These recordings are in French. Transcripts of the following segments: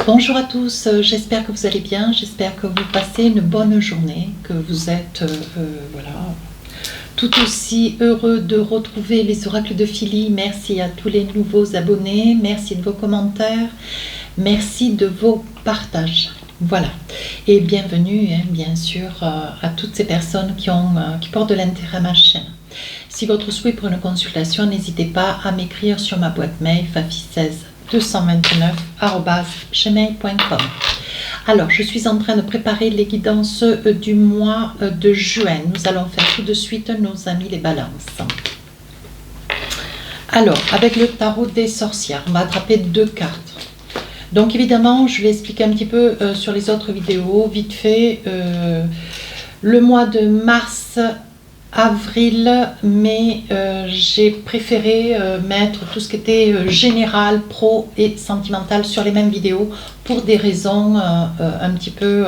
Bonjour à tous, j'espère que vous allez bien, j'espère que vous passez une bonne journée, que vous êtes voilà, tout aussi heureux de retrouver les oracles de Philly. Merci à tous les nouveaux abonnés, merci de vos commentaires, merci de vos partages. Voilà, et bienvenue bien sûr à toutes ces personnes qui portent de l'intérêt à ma chaîne. Si votre souhait pour une consultation, n'hésitez pas à m'écrire sur ma boîte mail fafi16229@gmail.com. Alors, je suis en train de préparer les guidances du mois de juin. Nous allons faire tout de suite nos amis les balances. Alors, avec le tarot des sorcières, on va attraper deux cartes. Donc évidemment, je vais expliquer un petit peu sur les autres vidéos, vite fait. Le mois de mars, avril, mai, j'ai préféré mettre tout ce qui était général, pro et sentimental sur les mêmes vidéos pour des raisons un petit peu,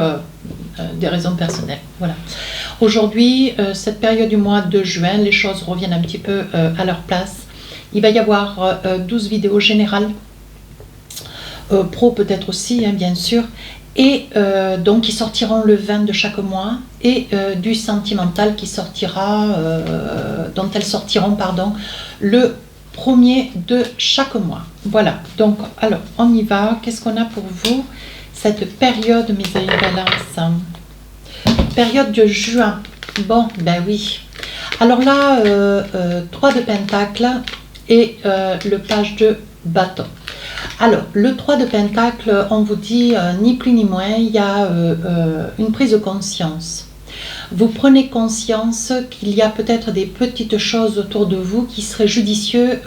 des raisons personnelles. Voilà. Aujourd'hui, cette période du mois de juin, les choses reviennent un petit peu à leur place. Il va y avoir 12 vidéos générales, pro peut-être aussi, bien sûr, et donc qui sortiront le 20 de chaque mois, et du sentimental qui sortira, dont elles sortiront, pardon, le 1er de chaque mois. Voilà, donc alors on y va. Qu'est-ce qu'on a pour vous cette période, mes amis balance, période de juin? Bon, ben oui, alors là 3 de pentacle et le page de bâton. Alors, le 3 de pentacle, on vous dit ni plus ni moins, il y a une prise de conscience. Vous prenez conscience qu'il y a peut-être des petites choses autour de vous qui seraient judicieux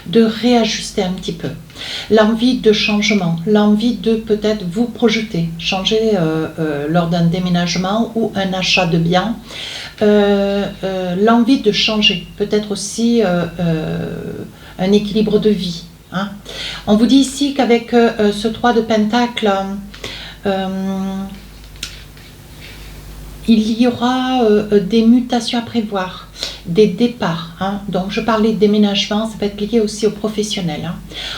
de réajuster un petit peu. L'envie de changement, l'envie de peut-être vous projeter, changer lors d'un déménagement ou un achat de biens. L'envie de changer, peut-être aussi un équilibre de vie. Hein. On vous dit ici qu'avec ce 3 de pentacle, il y aura des mutations à prévoir, des départs. Hein. Donc je parlais de déménagement, ça peut être lié aussi aux professionnels. Hein.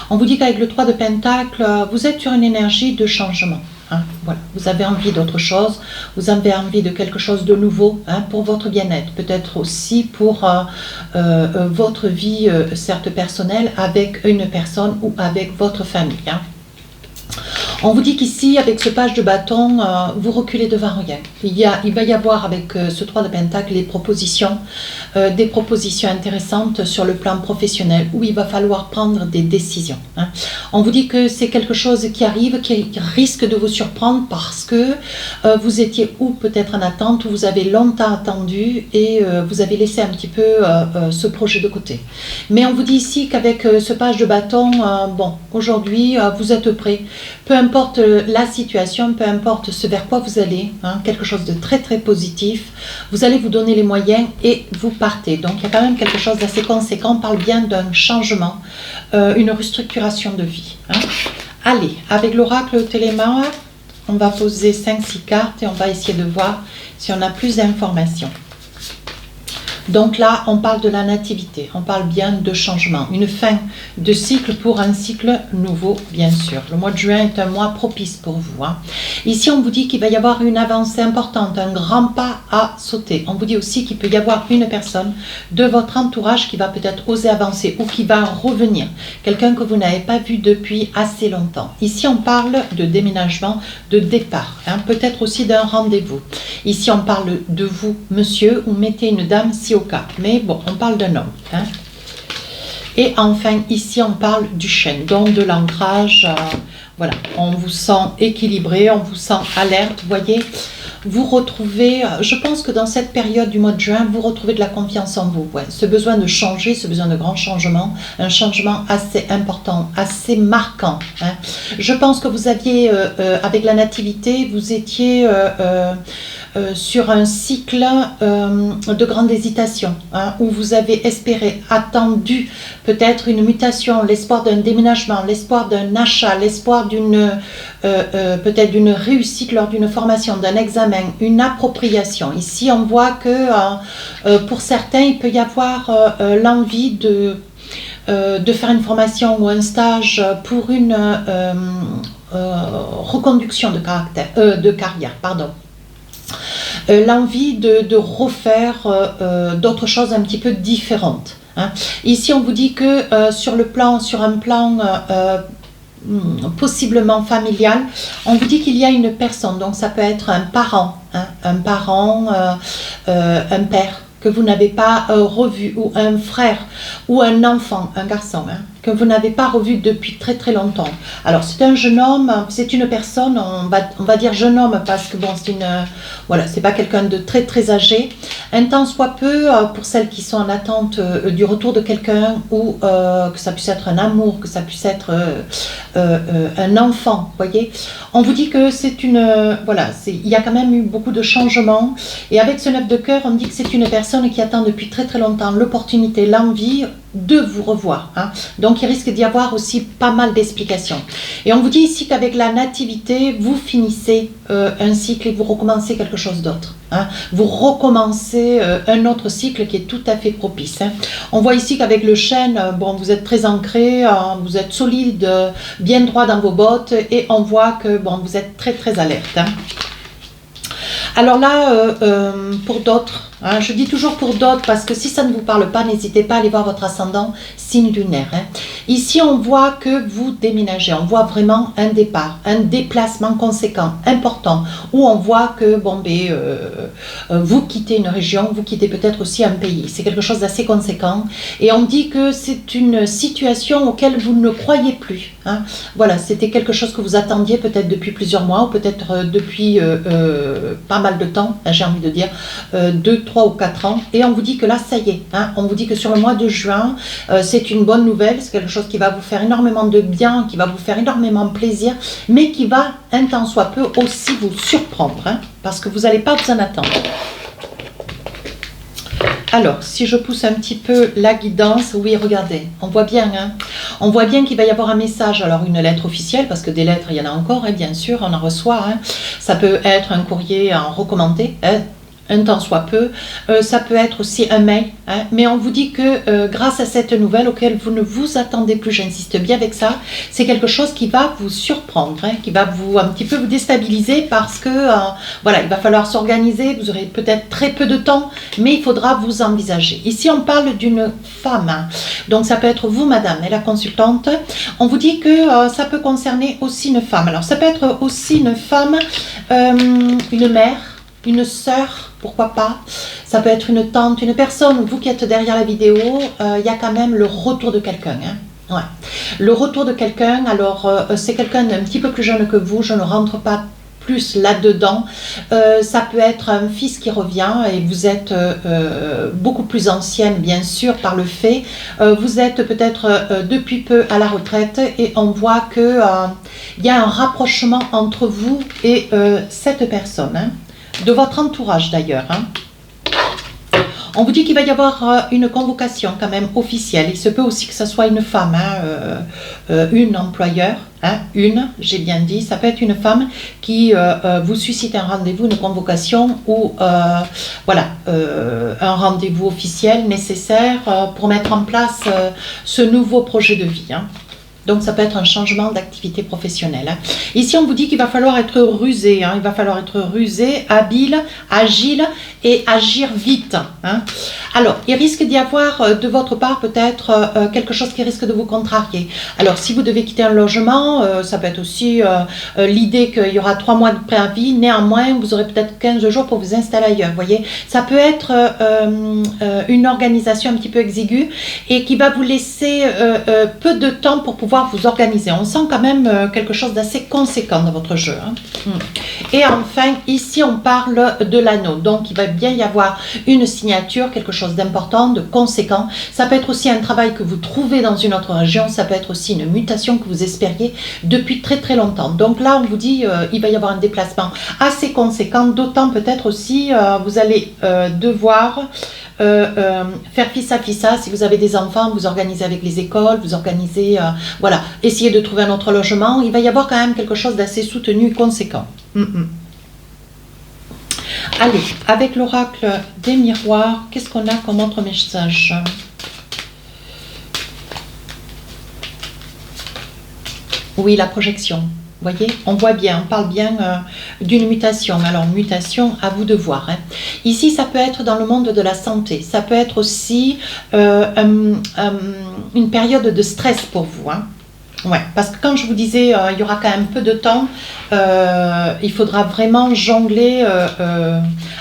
On vous dit qu'avec le 3 de pentacle, vous êtes sur une énergie de changement. Hein. Voilà. Vous avez envie d'autre chose, vous avez envie de quelque chose de nouveau, hein, pour votre bien-être, peut-être aussi pour votre vie, certes personnelle, avec une personne ou avec votre famille. Hein. On vous dit qu'ici, avec ce page de bâton, vous reculez devant rien. Il va y avoir avec ce 3 de pentacle des propositions intéressantes sur le plan professionnel, où il va falloir prendre des décisions. Hein. On vous dit que c'est quelque chose qui arrive, qui risque de vous surprendre parce que vous étiez ou peut-être en attente, ou vous avez longtemps attendu et vous avez laissé un petit peu ce projet de côté. Mais on vous dit ici qu'avec ce page de bâton, bon, aujourd'hui, vous êtes prêt. Peu importe la situation, peu importe ce vers quoi vous allez, hein, quelque chose de très très positif, vous allez vous donner les moyens et vous partez. Donc il y a quand même quelque chose d'assez conséquent, on parle bien d'un changement, une restructuration de vie. Hein. Allez, avec l'oracle Téléma, on va poser 5-6 cartes et on va essayer de voir si on a plus d'informations. Donc là, on parle de la nativité, on parle bien de changement, une fin de cycle pour un cycle nouveau, bien sûr. Le mois de juin est un mois propice pour vous. Hein. Ici, on vous dit qu'il va y avoir une avancée importante, un grand pas à sauter. On vous dit aussi qu'il peut y avoir une personne de votre entourage qui va peut-être oser avancer ou qui va revenir, quelqu'un que vous n'avez pas vu depuis assez longtemps. Ici, on parle de déménagement, de départ, hein, peut-être aussi d'un rendez-vous. Ici, on parle de vous, monsieur, ou mettez une dame si au cas. Mais bon, on parle d'un homme. Hein. Et enfin, ici, on parle du chêne, donc de l'ancrage. Voilà, on vous sent équilibré, on vous sent alerte, vous voyez. Vous retrouvez, je pense que dans cette période du mois de juin, vous retrouvez de la confiance en vous. Ouais. Ce besoin de changer, ce besoin de grand changement, un changement assez important, assez marquant. Hein. Je pense que vous aviez, avec la nativité, vous étiez sur un cycle de grande hésitation, hein, où vous avez espéré, attendu peut-être une mutation, l'espoir d'un déménagement, l'espoir d'un achat, l'espoir d'une peut-être d'une réussite lors d'une formation, d'un examen, une appropriation. Ici, on voit que pour certains, il peut y avoir l'envie de faire une formation ou un stage pour une reconduction de carrière, pardon. L'envie de refaire d'autres choses un petit peu différentes. Hein. Ici, on vous dit que sur un plan possiblement familial, on vous dit qu'il y a une personne, donc ça peut être un parent, hein, un père que vous n'avez pas revu, ou un frère, ou un enfant, un garçon, hein, que vous n'avez pas revu depuis très très longtemps. Alors c'est un jeune homme, c'est une personne, on va dire jeune homme parce que bon, voilà, c'est pas quelqu'un de très très âgé. Un temps soit peu, pour celles qui sont en attente du retour de quelqu'un, ou que ça puisse être un amour, que ça puisse être un enfant, voyez. On vous dit que c'est voilà, il y a quand même eu beaucoup de changements, et avec ce 9 de cœur, on dit que c'est une personne qui attend depuis très très longtemps l'opportunité, l'envie de vous revoir. Hein. Donc il risque d'y avoir aussi pas mal d'explications. Et on vous dit ici qu'avec la nativité, vous finissez un cycle et vous recommencez quelque chose d'autre. Hein. Vous recommencez un autre cycle qui est tout à fait propice. Hein. On voit ici qu'avec le chêne, bon, vous êtes très ancré, vous êtes solide, bien droit dans vos bottes, et on voit que bon, vous êtes très très alerte. Hein. Alors là, pour d'autres, hein, je dis toujours pour d'autres parce que si ça ne vous parle pas, n'hésitez pas à aller voir votre ascendant, signe lunaire. Hein. Ici, on voit que vous déménagez, on voit vraiment un départ, un déplacement conséquent, important, où on voit que bon, vous quittez une région, vous quittez peut-être aussi un pays. C'est quelque chose d'assez conséquent, et on dit que c'est une situation auquel vous ne croyez plus. Hein. Voilà, c'était quelque chose que vous attendiez peut-être depuis plusieurs mois, ou peut-être depuis pas mal de temps, j'ai envie de dire 2, 3 ou 4 ans, et on vous dit que là ça y est, hein, on vous dit que sur le mois de juin, c'est une bonne nouvelle, c'est quelque chose qui va vous faire énormément de bien, qui va vous faire énormément plaisir, mais qui va un temps soit peu aussi vous surprendre, hein, parce que vous n'allez pas vous en attendre. Alors, si je pousse un petit peu la guidance, oui, regardez, on voit bien, hein, on voit bien qu'il va y avoir un message, alors une lettre officielle, parce que des lettres, il y en a encore, hein, bien sûr, on en reçoit, hein. Ça peut être un courrier en recommandé, hein, un temps soit peu, ça peut être aussi un mail, hein, mais on vous dit que grâce à cette nouvelle auquel vous ne vous attendez plus, j'insiste bien avec ça, c'est quelque chose qui va vous surprendre, hein, qui va un petit peu vous déstabiliser, parce que voilà, il va falloir s'organiser, vous aurez peut-être très peu de temps, mais il faudra vous envisager. Ici on parle d'une femme, hein, donc ça peut être vous madame, et la consultante, on vous dit que ça peut concerner aussi une femme. Alors ça peut être aussi une femme, une mère, une sœur, pourquoi pas, ça peut être une tante, une personne, vous qui êtes derrière la vidéo, il y a quand même le retour de quelqu'un. Hein. Ouais. Le retour de quelqu'un, alors c'est quelqu'un d'un petit peu plus jeune que vous, je ne rentre pas plus là-dedans, ça peut être un fils qui revient, et vous êtes beaucoup plus ancienne bien sûr par le fait, vous êtes peut-être depuis peu à la retraite, et on voit que il y a un rapprochement entre vous et cette personne, hein. De votre entourage d'ailleurs. Hein. On vous dit qu'il va y avoir une convocation quand même officielle. Il se peut aussi que ce soit une femme, hein, une employeur, hein, j'ai bien dit, ça peut être une femme qui vous suscite un rendez-vous, une convocation, ou voilà, un rendez-vous officiel nécessaire pour mettre en place ce nouveau projet de vie. Hein. Donc ça peut être un changement d'activité professionnelle. Hein. Ici on vous dit qu'il va falloir être rusé, hein. Il va falloir être rusé, habile, agile et agir vite. Hein. Alors il risque d'y avoir de votre part peut-être quelque chose qui risque de vous contrarier. Alors si vous devez quitter un logement, ça peut être aussi l'idée qu'il y aura 3 mois de préavis, néanmoins vous aurez peut-être 15 jours pour vous installer ailleurs. Vous voyez, ça peut être une organisation un petit peu exiguë et qui va vous laisser peu de temps pour pouvoir vous organiser. On sent quand même quelque chose d'assez conséquent dans votre jeu. Hein. Et enfin, ici on parle de l'anneau. Donc il va bien y avoir une signature, quelque chose d'important, de conséquent. Ça peut être aussi un travail que vous trouvez dans une autre région. Ça peut être aussi une mutation que vous espériez depuis très très longtemps. Donc là on vous dit il va y avoir un déplacement assez conséquent. D'autant peut-être aussi vous allez devoir faire fissa, si vous avez des enfants, vous organisez avec les écoles, vous organisez, voilà, essayez de trouver un autre logement. Il va y avoir quand même quelque chose d'assez soutenu et conséquent. Allez, avec l'oracle des miroirs, qu'est-ce qu'on a comme autre message? Oui, la projection. Vous voyez, on voit bien, on parle bien d'une mutation. Alors, mutation, à vous de voir. Hein. Ici, ça peut être dans le monde de la santé. Ça peut être aussi une période de stress pour vous. Hein. Ouais, parce que quand je vous disais, il y aura quand même peu de temps, il faudra vraiment jongler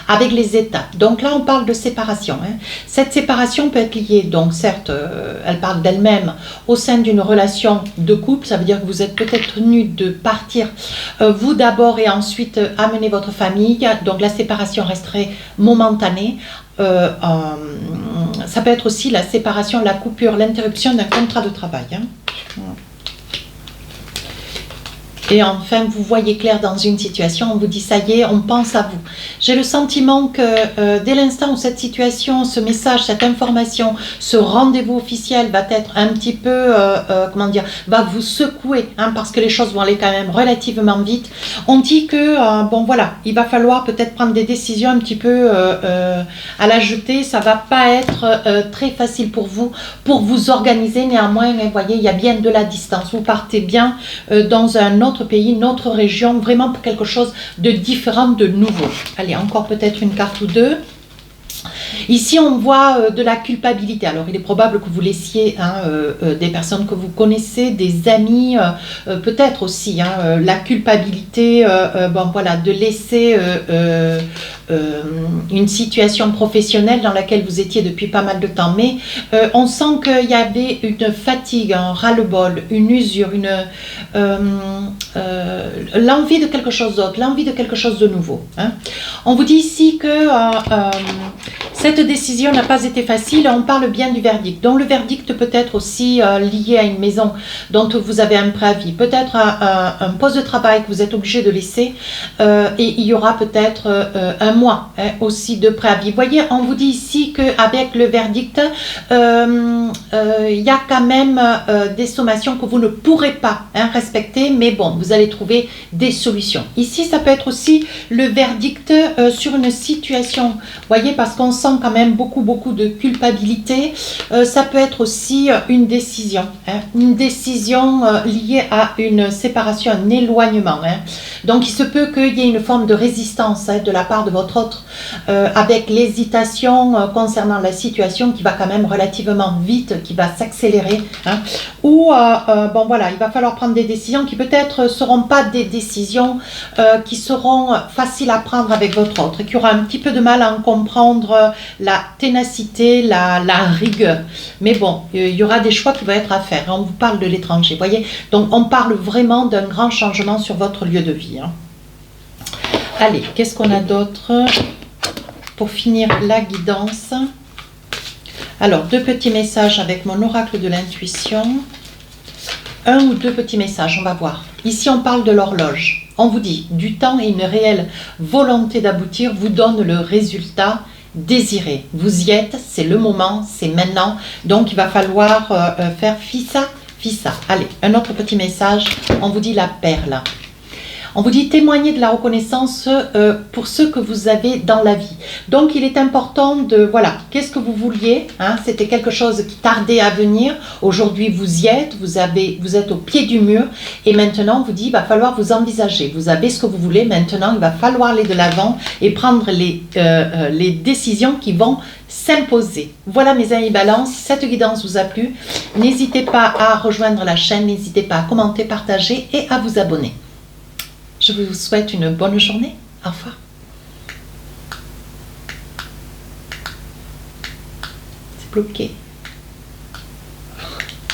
avec les étapes. Donc là, on parle de séparation. Hein. Cette séparation peut être liée, donc certes, elle parle d'elle-même au sein d'une relation de couple. Ça veut dire que vous êtes peut-être tenu de partir, vous d'abord, et ensuite amener votre famille. Donc la séparation resterait momentanée. Ça peut être aussi la séparation, la coupure, l'interruption d'un contrat de travail. Hein. Et enfin, vous voyez clair dans une situation, on vous dit ça y est, on pense à vous. J'ai le sentiment que dès l'instant où cette situation, ce message, cette information, ce rendez-vous officiel va être un petit peu, comment dire, va vous secouer, hein, parce que les choses vont aller quand même relativement vite. On dit que, bon voilà, il va falloir peut-être prendre des décisions un petit peu à la jetée. Ça va pas être très facile pour vous organiser. Néanmoins, vous voyez, il y a bien de la distance. Vous partez bien dans un autre pays, notre région, vraiment pour quelque chose de différent, de nouveau. Allez, encore peut-être une carte ou deux. Ici, on voit de la culpabilité. Alors, il est probable que vous laissiez des personnes que vous connaissez, des amis, peut-être aussi la culpabilité, bon voilà, de laisser une situation professionnelle dans laquelle vous étiez depuis pas mal de temps. Mais on sent qu'il y avait une fatigue, un ras-le-bol, une usure, l'envie de quelque chose d'autre, l'envie de quelque chose de nouveau. Hein. On vous dit ici que cette décision n'a pas été facile. On parle bien du verdict. Donc le verdict peut être aussi lié à une maison dont vous avez un préavis, peut-être un poste de travail que vous êtes obligé de laisser, et il y aura peut-être un mois aussi de préavis. Vous voyez, on vous dit ici qu'avec le verdict, il y a quand même des sommations que vous ne pourrez pas respecter, mais bon, vous allez trouver des solutions. Ici, ça peut être aussi le verdict sur une situation, vous voyez, parce qu'on sent quand même beaucoup de culpabilité. Ça peut être aussi une décision liée à une séparation, un éloignement. Hein. Donc, il se peut qu'il y ait une forme de résistance de la part de votre autre, avec l'hésitation concernant la situation qui va quand même relativement vite, qui va s'accélérer. Hein. Ou, bon voilà, il va falloir prendre des décisions qui peut-être ne seront pas des décisions qui seront faciles à prendre avec votre autre, et qui aura un petit peu de mal à en comprendre la ténacité, la rigueur. Mais bon, il y aura des choix qui vont être à faire. On vous parle de l'étranger, voyez. Donc, on parle vraiment d'un grand changement sur votre lieu de vie. Hein. Allez, qu'est-ce qu'on a d'autre pour finir la guidance? Alors, 2 petits messages avec mon oracle de l'intuition. 1 ou 2 petits messages, on va voir. Ici, on parle de l'horloge. On vous dit, du temps et une réelle volonté d'aboutir vous donne le résultat désiré. Vous y êtes, c'est le moment, c'est maintenant. Donc, il va falloir faire fissa. Allez, un autre petit message. On vous dit la perle. On vous dit témoigner de la reconnaissance pour ce que vous avez dans la vie. Donc, il est important de, voilà, qu'est-ce que vous vouliez, hein, c'était quelque chose qui tardait à venir. Aujourd'hui, vous y êtes, vous êtes au pied du mur. Et maintenant, on vous dit, il va falloir vous envisager. Vous avez ce que vous voulez. Maintenant, il va falloir aller de l'avant et prendre les décisions qui vont s'imposer. Voilà mes amis Balance, si cette guidance vous a plu, n'hésitez pas à rejoindre la chaîne, n'hésitez pas à commenter, partager et à vous abonner. Je vous souhaite une bonne journée. Au revoir. C'est bloqué.